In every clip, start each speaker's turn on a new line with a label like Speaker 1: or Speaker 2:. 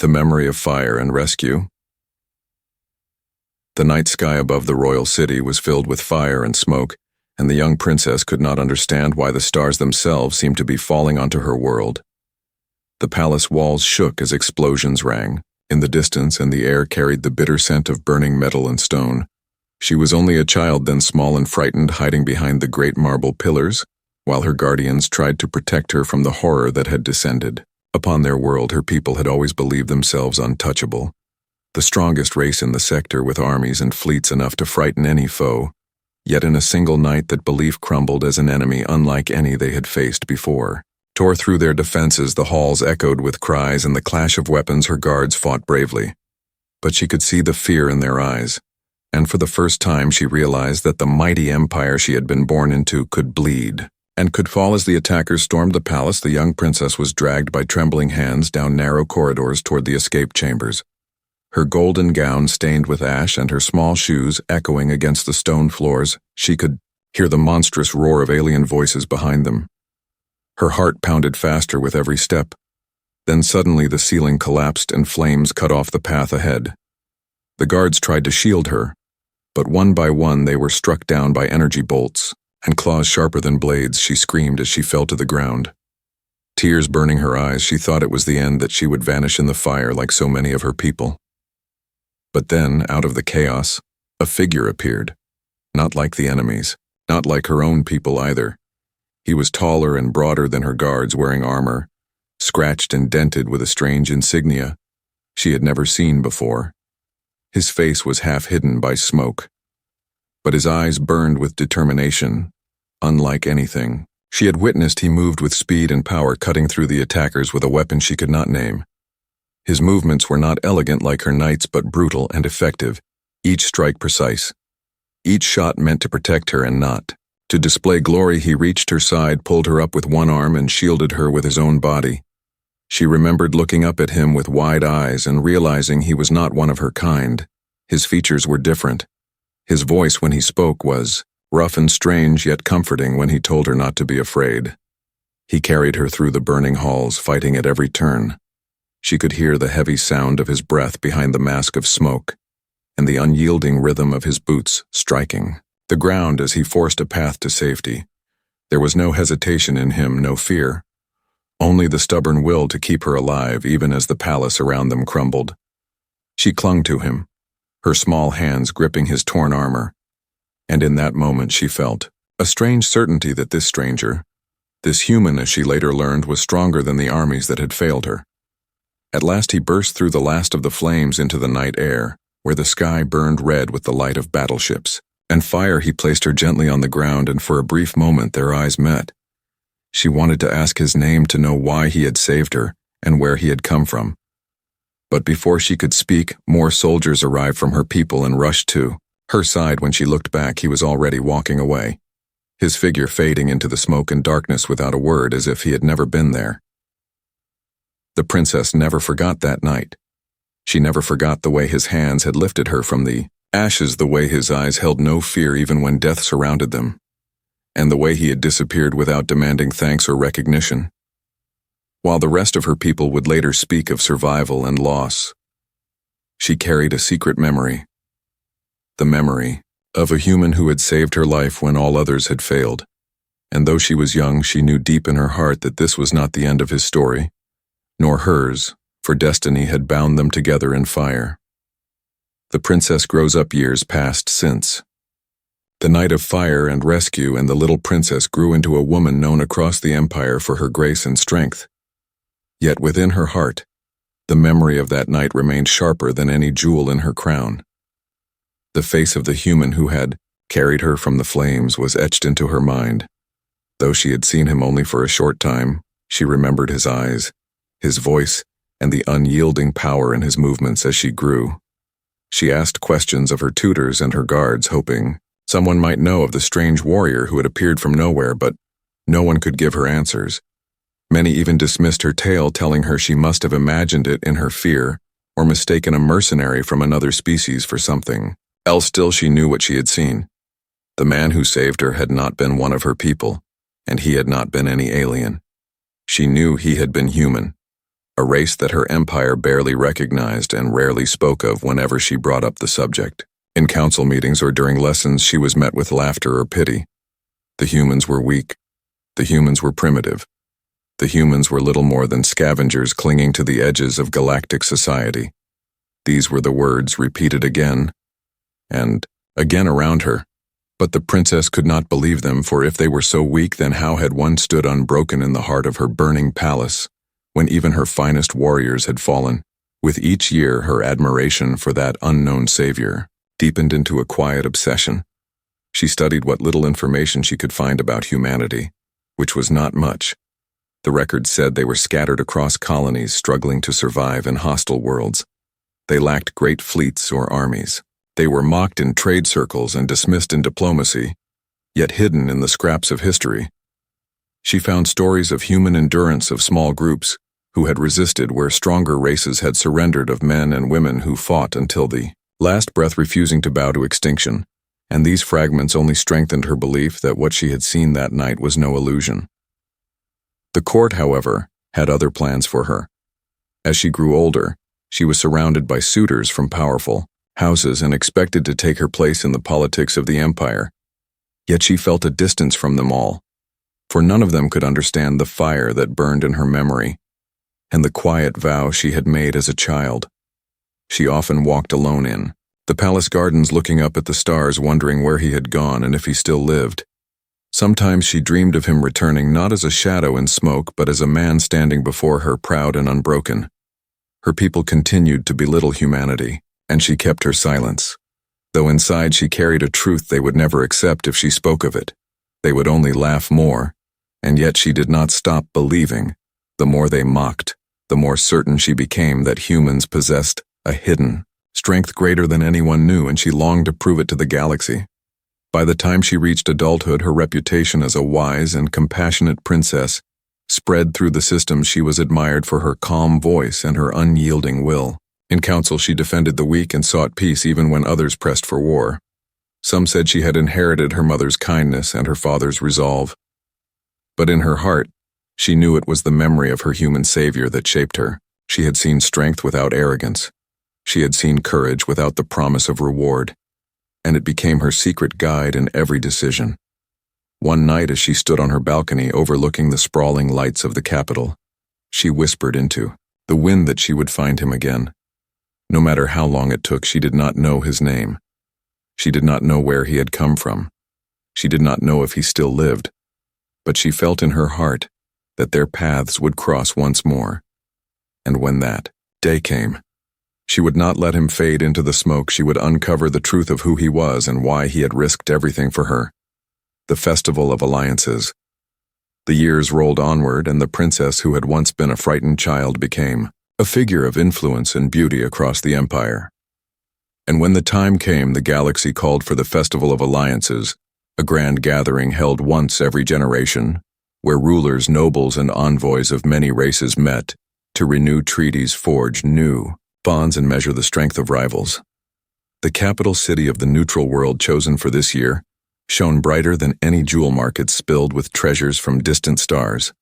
Speaker 1: The memory of fire and rescue. The night sky above the royal city was filled with fire and smoke, and the young princess could not understand why the stars themselves seemed to be falling onto her world. The palace walls shook as explosions rang in the distance, and the air carried the bitter scent of burning metal and stone. She was only a child then, small and frightened, hiding behind the great marble pillars, while her guardians tried to protect her from the horror that had descended upon their world. Her people had always believed themselves untouchable, the strongest race in the sector, with armies and fleets enough to frighten any foe. Yet in a single night that belief crumbled as an enemy unlike any they had faced before tore through their defenses. The halls echoed with cries and the clash of weapons. Her guards fought bravely, but she could see the fear in their eyes, and for the first time she realized that the mighty empire she had been born into could bleed and could fall. As the attackers stormed the palace, the young princess was dragged by trembling hands down narrow corridors toward the escape chambers, her golden gown stained with ash and her small shoes echoing against the stone floors. She could hear the monstrous roar of alien voices behind them. Her heart pounded faster with every step. Then suddenly the ceiling collapsed and flames cut off the path ahead. The guards tried to shield her, but one by one they were struck down by energy bolts and claws sharper than blades. She screamed as she fell to the ground, tears burning her eyes. She thought it was the end, that she would vanish in the fire like so many of her people. But then, out of the chaos, a figure appeared. Not like the enemies, not like her own people either. He was taller and broader than her guards, wearing armor, scratched and dented with a strange insignia she had never seen before. His face was half hidden by smoke, but his eyes burned with determination, unlike anything she had witnessed. He moved with speed and power, cutting through the attackers with a weapon she could not name. His movements were not elegant like her knight's, but brutal and effective, each strike precise, each shot meant to protect her and not to display glory. He reached her side, pulled her up with one arm, and shielded her with his own body. She remembered looking up at him with wide eyes and realizing he was not one of her kind. His features were different. His voice when he spoke was rough and strange, yet comforting when he told her not to be afraid. He carried her through the burning halls, fighting at every turn. She could hear the heavy sound of his breath behind the mask of smoke, and the unyielding rhythm of his boots striking the ground as he forced a path to safety. There was no hesitation in him, no fear, only the stubborn will to keep her alive even as the palace around them crumbled. She clung to him, her small hands gripping his torn armor, and in that moment she felt a strange certainty that this stranger, this human as she later learned, was stronger than the armies that had failed her. At last he burst through the last of the flames into the night air, where the sky burned red with the light of battleships and fire. He placed her gently on the ground, and for a brief moment their eyes met. She wanted to ask his name, to know why he had saved her and where he had come from. But before she could speak, more soldiers arrived from her people and rushed to her side. When she looked back, he was already walking away, his figure fading into the smoke and darkness without a word, as if he had never been there. The princess never forgot that night. She never forgot the way his hands had lifted her from the ashes, the way his eyes held no fear even when death surrounded them, and the way he had disappeared without demanding thanks or recognition. While the rest of her people would later speak of survival and loss, she carried a secret memory, the memory of a human who had saved her life when all others had failed. And though she was young, she knew deep in her heart that this was not the end of his story, nor hers, for destiny had bound them together in fire. The princess grows up. Years passed since the night of fire and rescue, and the little princess grew into a woman known across the empire for her grace and strength. Yet within her heart, the memory of that night remained sharper than any jewel in her crown. The face of the human who had carried her from the flames was etched into her mind. Though she had seen him only for a short time, she remembered his eyes, his voice, and the unyielding power in his movements as she grew. She asked questions of her tutors and her guards, hoping someone might know of the strange warrior who had appeared from nowhere, but no one could give her answers. Many even dismissed her tale, telling her she must have imagined it in her fear or mistaken a mercenary from another species for something else. Still, she knew what she had seen. The man who saved her had not been one of her people, and he had not been any alien. She knew he had been human, a race that her empire barely recognized and rarely spoke of whenever she brought up the subject. In council meetings or during lessons, she was met with laughter or pity. The humans were weak. The humans were primitive. The humans were little more than scavengers clinging to the edges of galactic society. These were the words repeated again and again around her. But the princess could not believe them, for if they were so weak, then how had one stood unbroken in the heart of her burning palace, when even her finest warriors had fallen? With each year, her admiration for that unknown savior deepened into a quiet obsession. She studied what little information she could find about humanity, which was not much. The records said they were scattered across colonies, struggling to survive in hostile worlds. They lacked great fleets or armies. They were mocked in trade circles and dismissed in diplomacy, yet hidden in the scraps of history. She found stories of human endurance of small groups who had resisted where stronger races had surrendered, of men and women who fought until the last breath, refusing to bow to extinction, and these fragments only strengthened her belief that what she had seen that night was no illusion. The court, however, had other plans for her. As she grew older, she was surrounded by suitors from powerful houses and expected to take her place in the politics of the empire. Yet she felt a distance from them all, for none of them could understand the fire that burned in her memory and the quiet vow she had made as a child. She often walked alone in the palace gardens, looking up at the stars, wondering where he had gone and if he still lived. Sometimes she dreamed of him returning, not as a shadow in smoke, but as a man standing before her, proud and unbroken. Her people continued to belittle humanity, and she kept her silence, though inside she carried a truth they would never accept if she spoke of it. They would only laugh more, and yet she did not stop believing. The more they mocked, the more certain she became that humans possessed a hidden strength greater than anyone knew, and she longed to prove it to the galaxy. By the time she reached adulthood, her reputation as a wise and compassionate princess spread through the system. She was admired for her calm voice and her unyielding will. In council, she defended the weak and sought peace even when others pressed for war. Some said she had inherited her mother's kindness and her father's resolve. But in her heart, she knew it was the memory of her human savior that shaped her. She had seen strength without arrogance. She had seen courage without the promise of reward, and it became her secret guide in every decision. One night, as she stood on her balcony overlooking the sprawling lights of the capital, she whispered into the wind that she would find him again. No matter how long it took, she did not know his name. She did not know where he had come from. She did not know if he still lived, but she felt in her heart that their paths would cross once more. And when that day came, she would not let him fade into the smoke. She would uncover the truth of who he was and why he had risked everything for her. The Festival of Alliances. The years rolled onward, and the princess who had once been a frightened child became a figure of influence and beauty across the empire. And when the time came, the galaxy called for the Festival of Alliances, a grand gathering held once every generation, where rulers, nobles, and envoys of many races met to renew treaties, forge new bonds, and measure the strength of rivals. The capital city of the neutral world chosen for this year shone brighter than any jewel market, spilled with treasures from distant stars.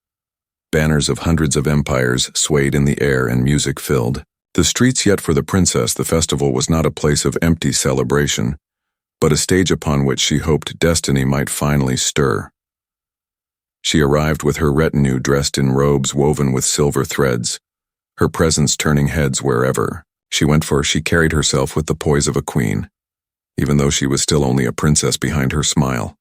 Speaker 1: Banners of hundreds of empires swayed in the air and music filled the streets. Yet for the princess, the festival was not a place of empty celebration, but a stage upon which she hoped destiny might finally stir. She arrived with her retinue dressed in robes woven with silver threads, her presence turning heads wherever she went, for she carried herself with the poise of a queen, even though she was still only a princess behind her smile.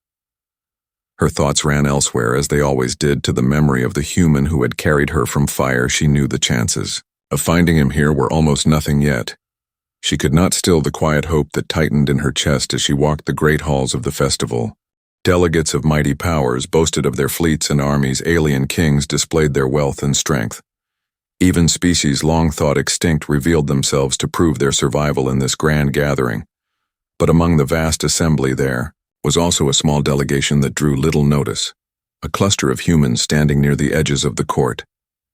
Speaker 1: Her thoughts ran elsewhere, as they always did, to the memory of the human who had carried her from fire. She knew the chances of finding him here were almost nothing yet. She could not still the quiet hope that tightened in her chest as she walked the great halls of the festival. Delegates of mighty powers boasted of their fleets and armies. Alien kings displayed their wealth and strength. Even species long thought extinct revealed themselves to prove their survival in this grand gathering. But among the vast assembly there was also a small delegation that drew little notice, a cluster of humans standing near the edges of the court,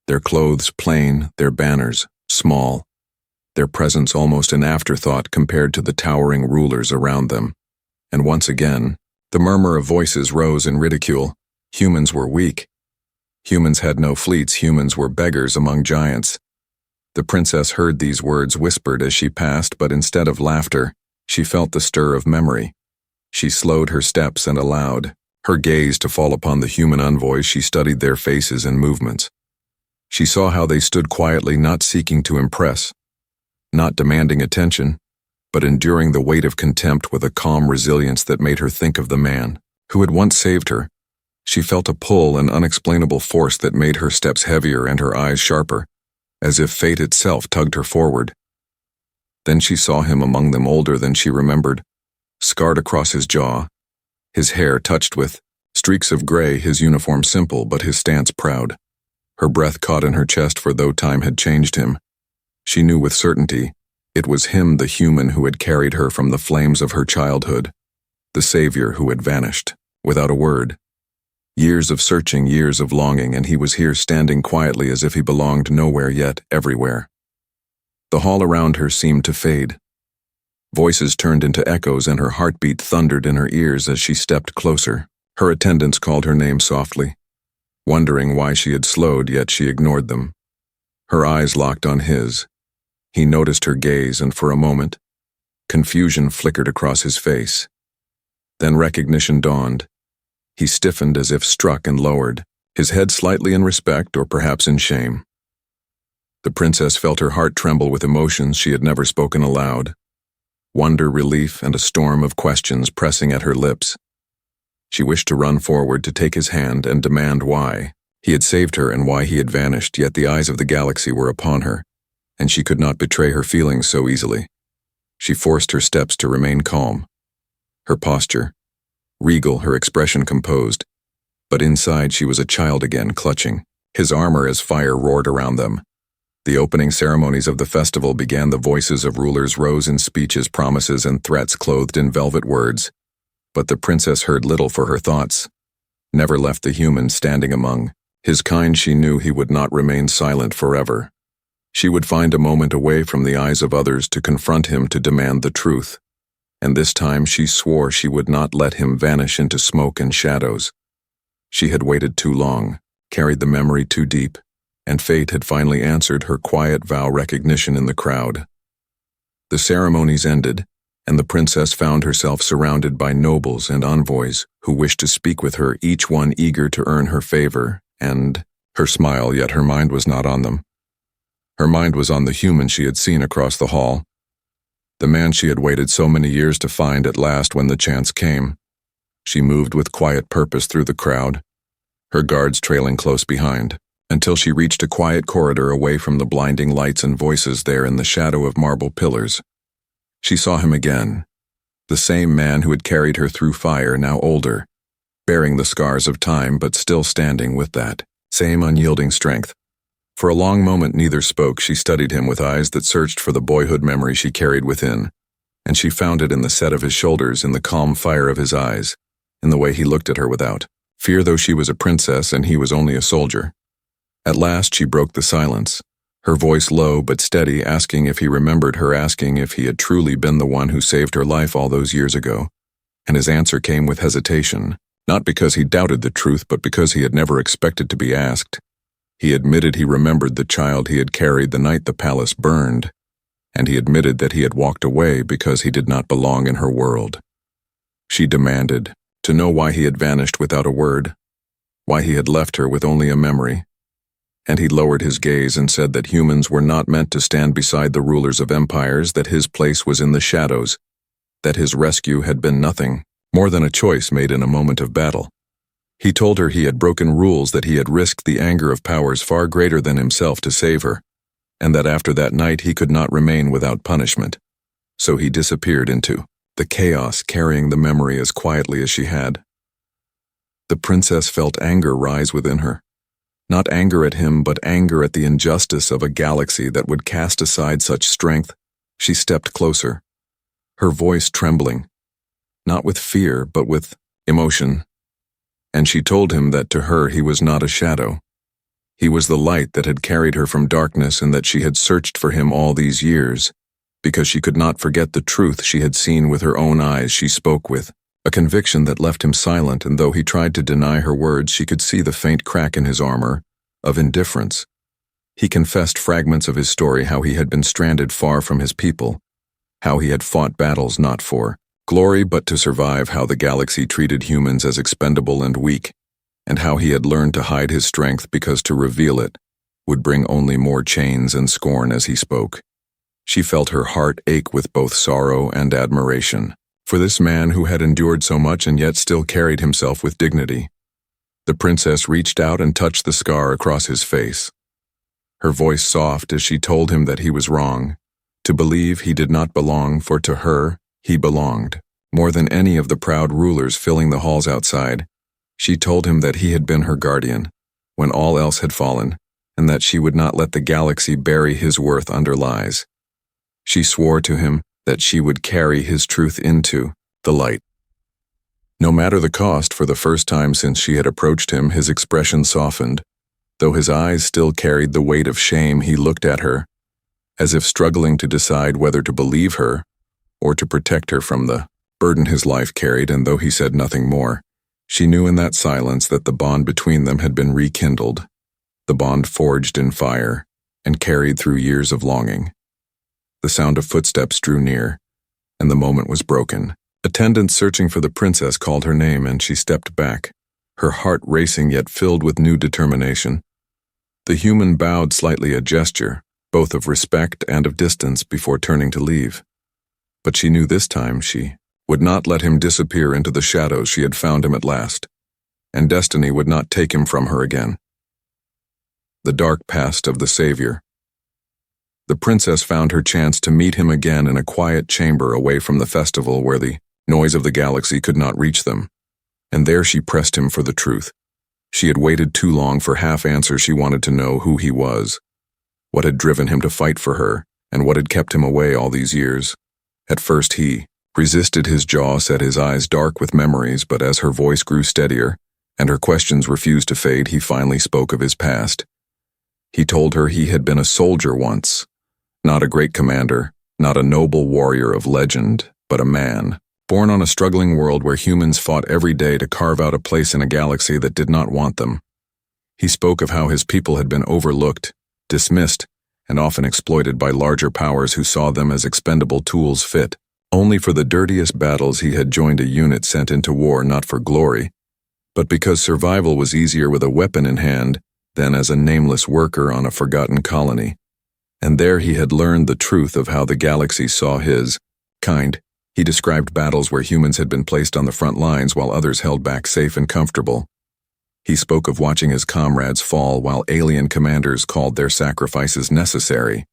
Speaker 1: their clothes plain, their banners small, their presence almost an afterthought compared to the towering rulers around them. And once again, the murmur of voices rose in ridicule. Humans were weak. Humans had no fleets. Humans were beggars among giants. The princess heard these words whispered as she passed, but instead of laughter, she felt the stir of memory. She slowed her steps and allowed her gaze to fall upon the human envoys. She studied their faces and movements. She saw how they stood quietly, not seeking to impress, not demanding attention, but enduring the weight of contempt with a calm resilience that made her think of the man who had once saved her. She felt a pull, an unexplainable force that made her steps heavier and her eyes sharper, as if fate itself tugged her forward. Then she saw him among them, older than she remembered, scarred across his jaw, his hair touched with streaks of gray, his uniform simple but his stance proud. Her breath caught in her chest, for though time had changed him, she knew with certainty it was him, the human who had carried her from the flames of her childhood, the savior who had vanished, without a word. Years of searching, years of longing, and he was here standing quietly as if he belonged nowhere yet everywhere. The hall around her seemed to fade. Voices turned into echoes and her heartbeat thundered in her ears as she stepped closer. Her attendants called her name softly, wondering why she had slowed, yet she ignored them. Her eyes locked on his. He noticed her gaze, and for a moment, confusion flickered across his face. Then recognition dawned. He stiffened as if struck and lowered, his head slightly in respect or perhaps in shame. The princess felt her heart tremble with emotions she had never spoken aloud. Wonder, relief, and a storm of questions pressing at her lips. She wished to run forward, to take his hand and demand why he had saved her and why he had vanished, yet the eyes of the galaxy were upon her, and she could not betray her feelings so easily. She forced her steps to remain calm, her posture regal, her expression composed, but inside she was a child again, clutching his armor as fire roared around them. The opening ceremonies of the festival began. The voices of rulers rose in speeches, promises, and threats clothed in velvet words. But the princess heard little, for her thoughts never left the human standing among his kind. She knew he would not remain silent forever. She would find a moment away from the eyes of others to confront him, to demand the truth. And this time she swore she would not let him vanish into smoke and shadows. She had waited too long, carried the memory too deep, and fate had finally answered her quiet vow. Recognition in the crowd. The ceremonies ended, and the princess found herself surrounded by nobles and envoys who wished to speak with her, each one eager to earn her favor and her smile, yet her mind was not on them. Her mind was on the human she had seen across the hall, the man she had waited so many years to find at last when the chance came. She moved with quiet purpose through the crowd, her guards trailing close behind, until she reached a quiet corridor away from the blinding lights and voices. There, in the shadow of marble pillars, she saw him again, the same man who had carried her through fire, now older, bearing the scars of time, but still standing with that same unyielding strength. For a long moment neither spoke. She studied him with eyes that searched for the boyhood memory she carried within, and she found it in the set of his shoulders, in the calm fire of his eyes, in the way he looked at her without fear, though she was a princess and he was only a soldier. At last she broke the silence, her voice low but steady, asking if he remembered her, asking if he had truly been the one who saved her life all those years ago. And his answer came with hesitation, not because he doubted the truth, but because he had never expected to be asked. He admitted he remembered the child he had carried the night the palace burned, and he admitted that he had walked away because he did not belong in her world. She demanded to know why he had vanished without a word, why he had left her with only a memory. And he lowered his gaze and said that humans were not meant to stand beside the rulers of empires, that his place was in the shadows, that his rescue had been nothing more than a choice made in a moment of battle. He told her he had broken rules, that he had risked the anger of powers far greater than himself to save her, and that after that night he could not remain without punishment. So he disappeared into the chaos, carrying the memory as quietly as she had. The princess felt anger rise within her. Not anger at him, but anger at the injustice of a galaxy that would cast aside such strength. She stepped closer, her voice trembling, not with fear, but with emotion. And she told him that to her he was not a shadow. He was the light that had carried her from darkness, and that she had searched for him all these years, because she could not forget the truth she had seen with her own eyes. She spoke with a conviction that left him silent, and though he tried to deny her words, she could see the faint crack in his armor of indifference. He confessed fragments of his story, how he had been stranded far from his people, how he had fought battles not for glory but to survive, how the galaxy treated humans as expendable and weak, and how he had learned to hide his strength because to reveal it would bring only more chains and scorn. As he spoke, she felt her heart ache with both sorrow and admiration for this man who had endured so much and yet still carried himself with dignity. The princess reached out and touched the scar across his face, her voice soft as she told him that he was wrong to believe he did not belong, for to her he belonged. More than any of the proud rulers filling the halls outside, she told him that he had been her guardian when all else had fallen, and that she would not let the galaxy bury his worth under lies. She swore to him that she would carry his truth into the light. No matter the cost. For the first time since she had approached him, his expression softened. Though his eyes still carried the weight of shame, he looked at her, as if struggling to decide whether to believe her or to protect her from the burden his life carried. And though he said nothing more, she knew in that silence that the bond between them had been rekindled, the bond forged in fire and carried through years of longing. The sound of footsteps drew near, and the moment was broken. Attendants searching for the princess called her name, and she stepped back, her heart racing yet filled with new determination. The human bowed slightly, a gesture, both of respect and of distance, before turning to leave. But she knew this time she would not let him disappear into the shadows. She had found him at last, and destiny would not take him from her again. The dark past of the Savior. The princess found her chance to meet him again in a quiet chamber away from the festival where the noise of the galaxy could not reach them, and there she pressed him for the truth. She had waited too long for half answers. She wanted to know who he was, what had driven him to fight for her, and what had kept him away all these years. At first he resisted, his jaw set, his eyes dark with memories, but as her voice grew steadier and her questions refused to fade, he finally spoke of his past. He told her he had been a soldier once, not a great commander, not a noble warrior of legend, but a man, born on a struggling world where humans fought every day to carve out a place in a galaxy that did not want them. He spoke of how his people had been overlooked, dismissed, and often exploited by larger powers who saw them as expendable tools fit only for the dirtiest battles. He had joined a unit sent into war not for glory, but because survival was easier with a weapon in hand than as a nameless worker on a forgotten colony. And there he had learned the truth of how the galaxy saw his kind. He described battles where humans had been placed on the front lines while others held back safe and comfortable. He spoke of watching his comrades fall while alien commanders called their sacrifices necessary.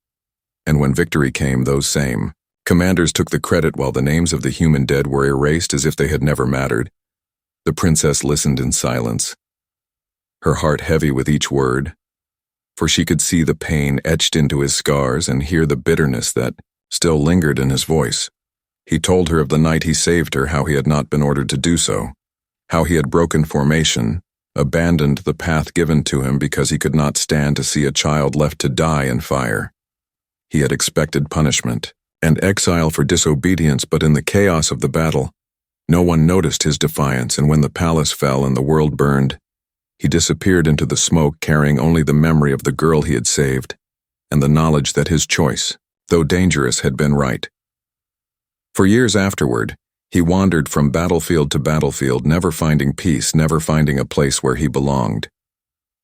Speaker 1: And when victory came, those same commanders took the credit while the names of the human dead were erased as if they had never mattered. The princess listened in silence, her heart heavy with each word, for she could see the pain etched into his scars and hear the bitterness that still lingered in his voice. He told her of the night he saved her, how he had not been ordered to do so, how he had broken formation, abandoned the path given to him because he could not stand to see a child left to die in fire. He had expected punishment and exile for disobedience, but in the chaos of the battle, no one noticed his defiance, and when the palace fell and the world burned, he disappeared into the smoke, carrying only the memory of the girl he had saved and the knowledge that his choice, though dangerous, had been right. For years afterward, he wandered from battlefield to battlefield, never finding peace, never finding a place where he belonged.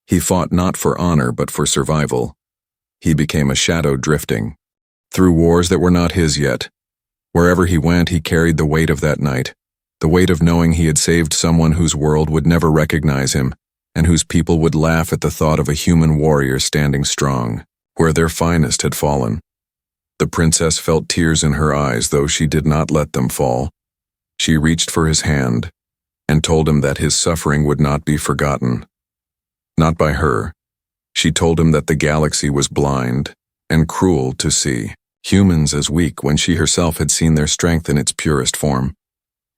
Speaker 1: He fought not for honor but for survival. He became a shadow drifting through wars that were not his yet. Wherever he went, he carried the weight of that night, the weight of knowing he had saved someone whose world would never recognize him, and whose people would laugh at the thought of a human warrior standing strong where their finest had fallen. The princess felt tears in her eyes, though she did not let them fall. She reached for his hand and told him that his suffering would not be forgotten. Not by her. She told him that the galaxy was blind and cruel to see humans as weak when she herself had seen their strength in its purest form.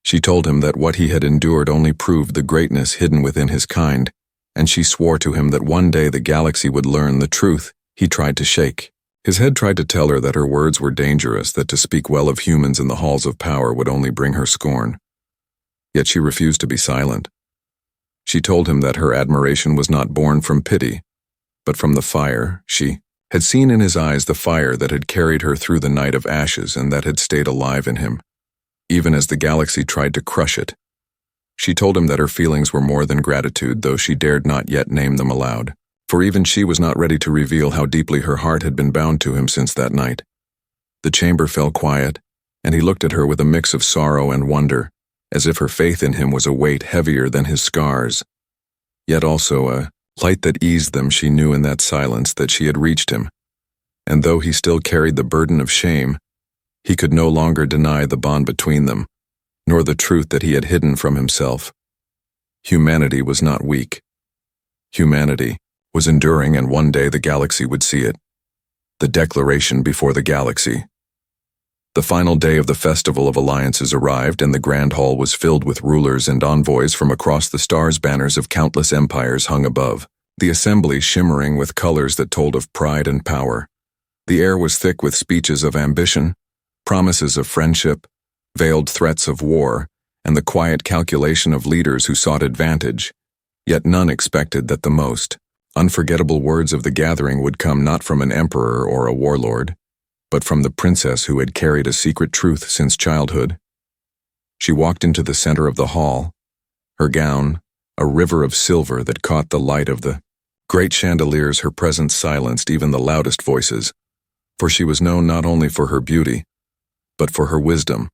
Speaker 1: She told him that what he had endured only proved the greatness hidden within his kind, and she swore to him that one day the galaxy would learn the truth. He tried to shake. His head tried to tell her that her words were dangerous, that to speak well of humans in the halls of power would only bring her scorn. Yet she refused to be silent. She told him that her admiration was not born from pity, but from the fire. She had seen in his eyes the fire that had carried her through the night of ashes and that had stayed alive in him, even as the galaxy tried to crush it. She told him that her feelings were more than gratitude, though she dared not yet name them aloud, for even she was not ready to reveal how deeply her heart had been bound to him since that night. The chamber fell quiet, and he looked at her with a mix of sorrow and wonder, as if her faith in him was a weight heavier than his scars, yet also a light that eased them. She knew in that silence that she had reached him, and though he still carried the burden of shame, he could no longer deny the bond between them, nor the truth that he had hidden from himself. Humanity was not weak. Humanity was enduring, and one day the galaxy would see it. The declaration before the galaxy. The final day of the Festival of Alliances arrived, and the Grand Hall was filled with rulers and envoys from across the stars. Banners of countless empires hung above, the assembly shimmering with colors that told of pride and power. The air was thick with speeches of ambition, promises of friendship, veiled threats of war, and the quiet calculation of leaders who sought advantage. Yet none expected that the most unforgettable words of the gathering would come not from an emperor or a warlord, but from the princess who had carried a secret truth since childhood. She walked into the center of the hall, her gown a river of silver that caught the light of the great chandeliers. Her presence silenced even the loudest voices, for she was known not only for her beauty, but for her wisdom.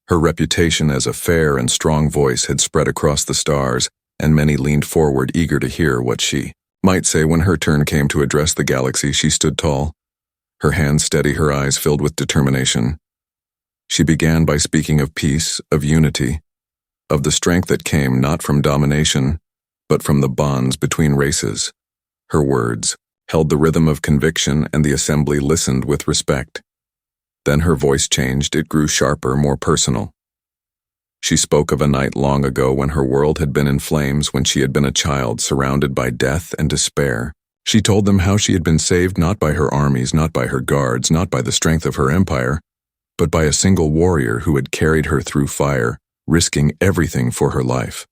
Speaker 1: Her reputation as a fair and strong voice had spread across the stars, and many leaned forward eager to hear what she might say. When her turn came to address the galaxy, she stood tall, her hands steady, her eyes filled with determination. She began by speaking of peace, of unity, of the strength that came not from domination, but from the bonds between races. Her words held the rhythm of conviction, and the assembly listened with respect. Then her voice changed. It grew sharper, more personal. She spoke of a night long ago when her world had been in flames, when she had been a child surrounded by death and despair. She told them how she had been saved not by her armies, not by her guards, not by the strength of her empire, but by a single warrior who had carried her through fire, risking everything for her life.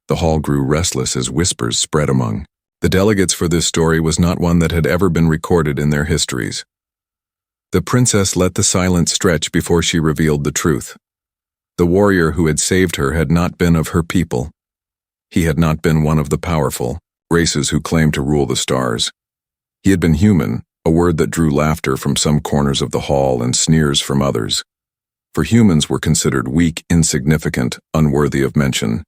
Speaker 1: The hall grew restless as whispers spread among the delegates, for this story was not one that had ever been recorded in their histories. The princess let the silence stretch before she revealed the truth. The warrior who had saved her had not been of her people. He had not been one of the powerful races who claimed to rule the stars. He had been human, a word that drew laughter from some corners of the hall and sneers from others. For humans were considered weak, insignificant, unworthy of mention.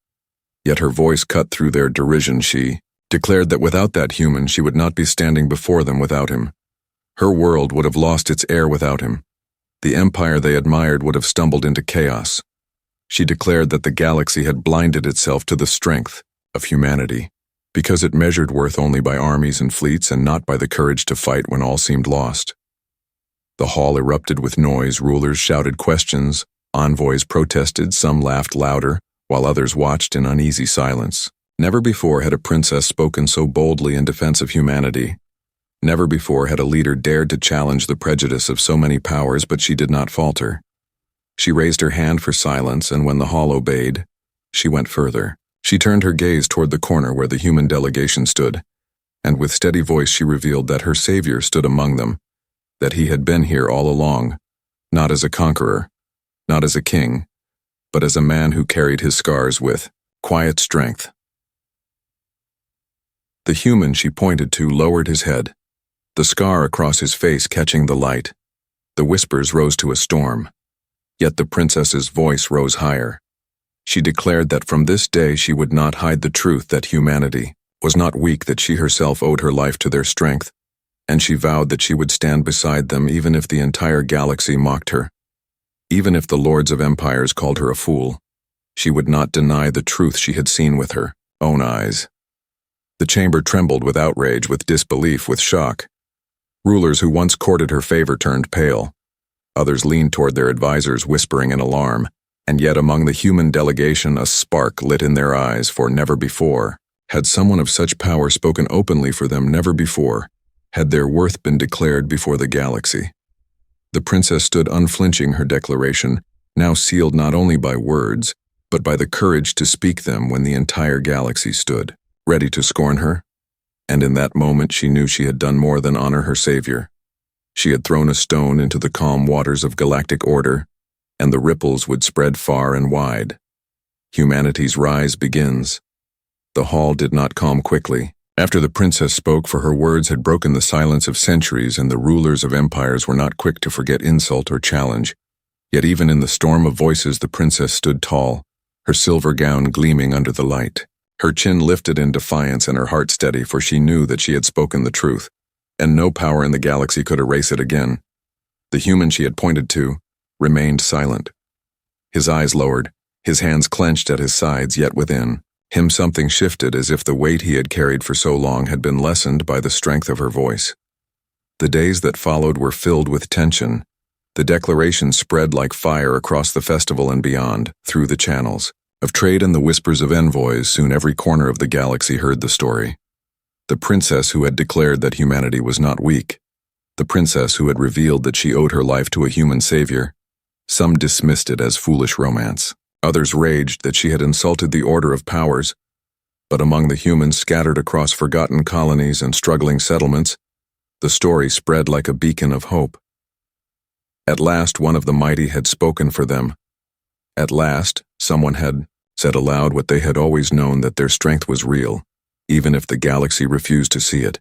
Speaker 1: Yet her voice cut through their derision. She declared that without that human she would not be standing before them without him. Her world would have lost its air without him. The empire they admired would have stumbled into chaos. She declared that the galaxy had blinded itself to the strength of humanity, because it measured worth only by armies and fleets and not by the courage to fight when all seemed lost. The hall erupted with noise. Rulers shouted questions, envoys protested, some laughed louder, while others watched in uneasy silence. Never before had a princess spoken so boldly in defense of humanity. Never before had a leader dared to challenge the prejudice of so many powers, but she did not falter. She raised her hand for silence, and when the hall obeyed, she went further. She turned her gaze toward the corner where the human delegation stood, and with steady voice she revealed that her savior stood among them, that he had been here all along, not as a conqueror, not as a king, but as a man who carried his scars with quiet strength. The human she pointed to lowered his head, the scar across his face catching the light. The whispers rose to a storm, yet the princess's voice rose higher. She declared that from this day she would not hide the truth, that humanity was not weak, that she herself owed her life to their strength, and she vowed that she would stand beside them even if the entire galaxy mocked her. Even if the lords of empires called her a fool, she would not deny the truth she had seen with her own eyes. The chamber trembled with outrage, with disbelief, with shock. Rulers who once courted her favor turned pale. Others leaned toward their advisors, whispering in alarm, and yet among the human delegation a spark lit in their eyes, for never before had someone of such power spoken openly for them. Never before had their worth been declared before the galaxy. The princess stood unflinching, her declaration now sealed not only by words, but by the courage to speak them when the entire galaxy stood ready to scorn her. And in that moment she knew she had done more than honor her savior. She had thrown a stone into the calm waters of galactic order, and the ripples would spread far and wide. Humanity's rise begins. The hall did not calm quickly. After the princess spoke, for her words had broken the silence of centuries, and the rulers of empires were not quick to forget insult or challenge. Yet even in the storm of voices, the princess stood tall, her silver gown gleaming under the light. Her chin lifted in defiance and her heart steady, for she knew that she had spoken the truth, and no power in the galaxy could erase it again. The human she had pointed to remained silent. His eyes lowered, his hands clenched at his sides, yet within him something shifted, as if the weight he had carried for so long had been lessened by the strength of her voice. The days that followed were filled with tension. The declaration spread like fire across the festival and beyond, through the channels of trade and the whispers of envoys. Soon every corner of the galaxy heard the story. The princess who had declared that humanity was not weak. The princess who had revealed that she owed her life to a human savior. Some dismissed it as foolish romance. Others raged that she had insulted the order of powers. But among the humans scattered across forgotten colonies and struggling settlements, the story spread like a beacon of hope. At last one of the mighty had spoken for them. At last, someone had said aloud what they had always known, that their strength was real, even if the galaxy refused to see it.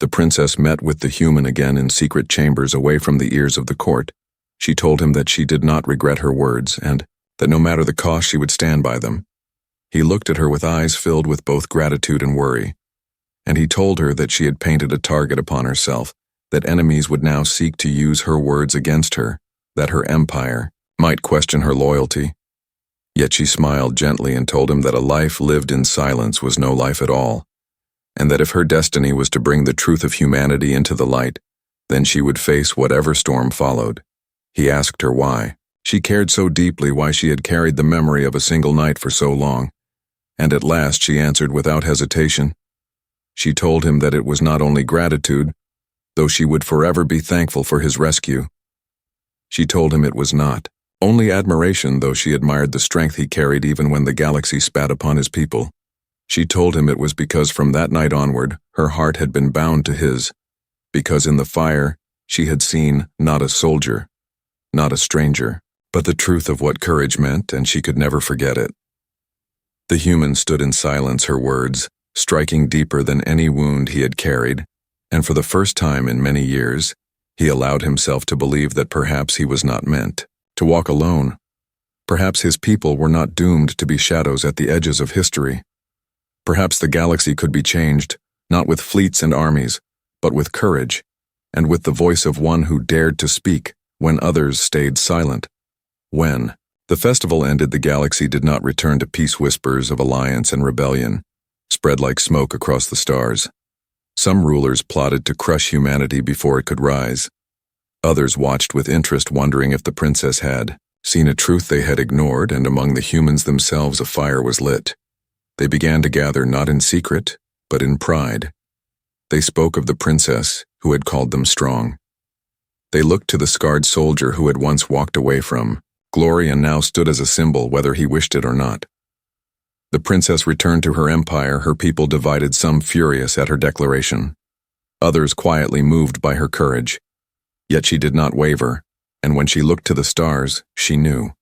Speaker 1: The princess met with the human again in secret chambers away from the ears of the court. She told him that she did not regret her words, and that no matter the cost she would stand by them. He looked at her with eyes filled with both gratitude and worry, and he told her that she had painted a target upon herself, that enemies would now seek to use her words against her, that her empire might question her loyalty. Yet she smiled gently and told him that a life lived in silence was no life at all, and that if her destiny was to bring the truth of humanity into the light, then she would face whatever storm followed. He asked her why. She cared so deeply, why she had carried the memory of a single night for so long, and at last she answered without hesitation. She told him that it was not only gratitude, though she would forever be thankful for his rescue. She told him it was not only admiration, though she admired the strength he carried even when the galaxy spat upon his people. She told him it was because from that night onward her heart had been bound to his, because in the fire she had seen not a soldier, not a stranger, but the truth of what courage meant, and she could never forget it. The human stood in silence, her words striking deeper than any wound he had carried, and for the first time in many years, he allowed himself to believe that perhaps he was not meant to walk alone. Perhaps his people were not doomed to be shadows at the edges of history. Perhaps the galaxy could be changed, not with fleets and armies, but with courage, and with the voice of one who dared to speak when others stayed silent. When the festival ended, the galaxy did not return to peace. Whispers of alliance and rebellion spread like smoke across the stars. Some rulers plotted to crush humanity before it could rise. Others watched with interest, wondering if the princess had seen a truth they had ignored, and among the humans themselves a fire was lit. They began to gather, not in secret, but in pride. They spoke of the princess who had called them strong. They looked to the scarred soldier who had once walked away from glory and now stood as a symbol, whether he wished it or not. The princess returned to her empire, her people divided, some furious at her declaration, others quietly moved by her courage. Yet she did not waver, and when she looked to the stars, she knew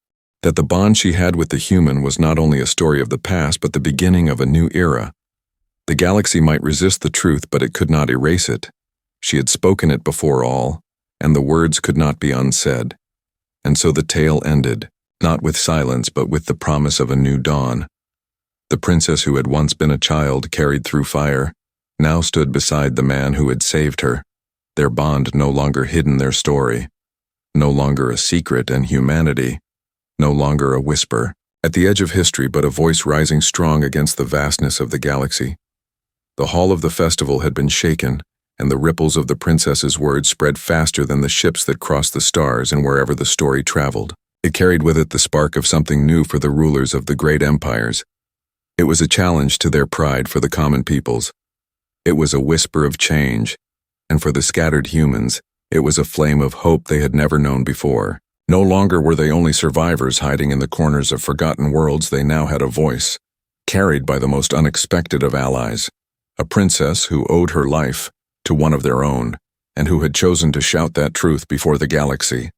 Speaker 1: that the bond she had with the human was not only a story of the past, but the beginning of a new era. The galaxy might resist the truth, but it could not erase it. She had spoken it before all, and the words could not be unsaid. And so the tale ended, not with silence, but with the promise of a new dawn. The princess who had once been a child carried through fire, now stood beside the man who had saved her, their bond no longer hidden, their story, no longer a secret, and humanity, no longer a whisper at the edge of history, but a voice rising strong against the vastness of the galaxy. The hall of the festival had been shaken, and the ripples of the princess's words spread faster than the ships that crossed the stars, and wherever the story traveled, it carried with it the spark of something new for the rulers of the great empires. It was a challenge to their pride for the common peoples. It was a whisper of change, and for the scattered humans, it was a flame of hope they had never known before. No longer were they only survivors hiding in the corners of forgotten worlds. They now had a voice, carried by the most unexpected of allies, A princess who owed her life to one of their own, and who had chosen to shout that truth before the galaxy.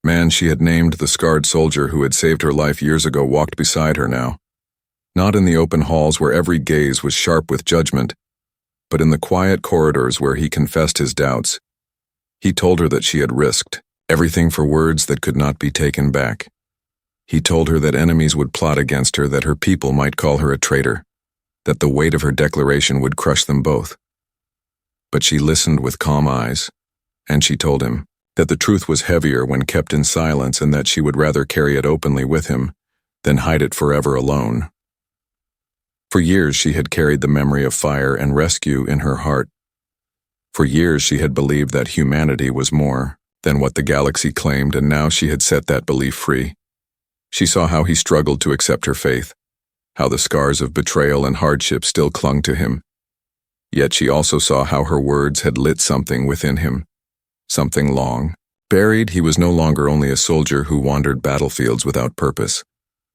Speaker 1: Man she had named the scarred soldier who had saved her life years ago walked beside her now. Not in the open halls where every gaze was sharp with judgment, but in the quiet corridors where he confessed his doubts. He told her that she had risked everything for words that could not be taken back. He told her that enemies would plot against her, that her people might call her a traitor, that the weight of her declaration would crush them both. But she listened with calm eyes, and she told him that the truth was heavier when kept in silence and that she would rather carry it openly with him than hide it forever alone. For years she had carried the memory of fire and rescue in her heart. For years she had believed that humanity was more than what the galaxy claimed, and now she had set that belief free. She saw how he struggled to accept her faith, how the scars of betrayal and hardship still clung to him. Yet she also saw how her words had lit something within him, something long buried. He was no longer only a soldier who wandered battlefields without purpose.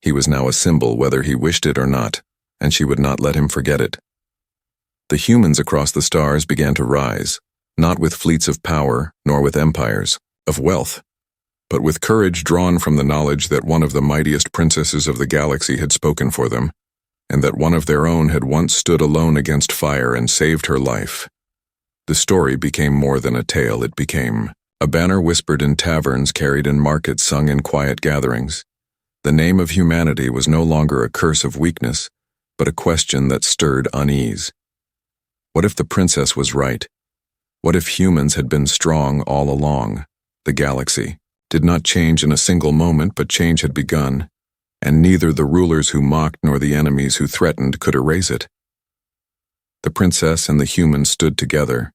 Speaker 1: He was now a symbol, whether he wished it or not, and she would not let him forget it. The humans across the stars began to rise, not with fleets of power, nor with empires of wealth, but with courage drawn from the knowledge that one of the mightiest princesses of the galaxy had spoken for them, and that one of their own had once stood alone against fire and saved her life. The story became more than a tale. It became a banner whispered in taverns, carried in markets, sung in quiet gatherings. The name of humanity was no longer a curse of weakness, but a question that stirred unease. What if the princess was right? What if humans had been strong all along? The galaxy did not change in a single moment, but change had begun, and neither the rulers who mocked nor the enemies who threatened could erase it. The princess and the humans stood together,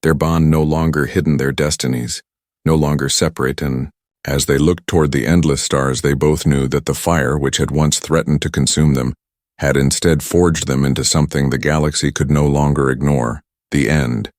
Speaker 1: their bond no longer hidden, their destinies no longer separate, and as they looked toward the endless stars, they both knew that the fire which had once threatened to consume them had instead forged them into something the galaxy could no longer ignore: the end.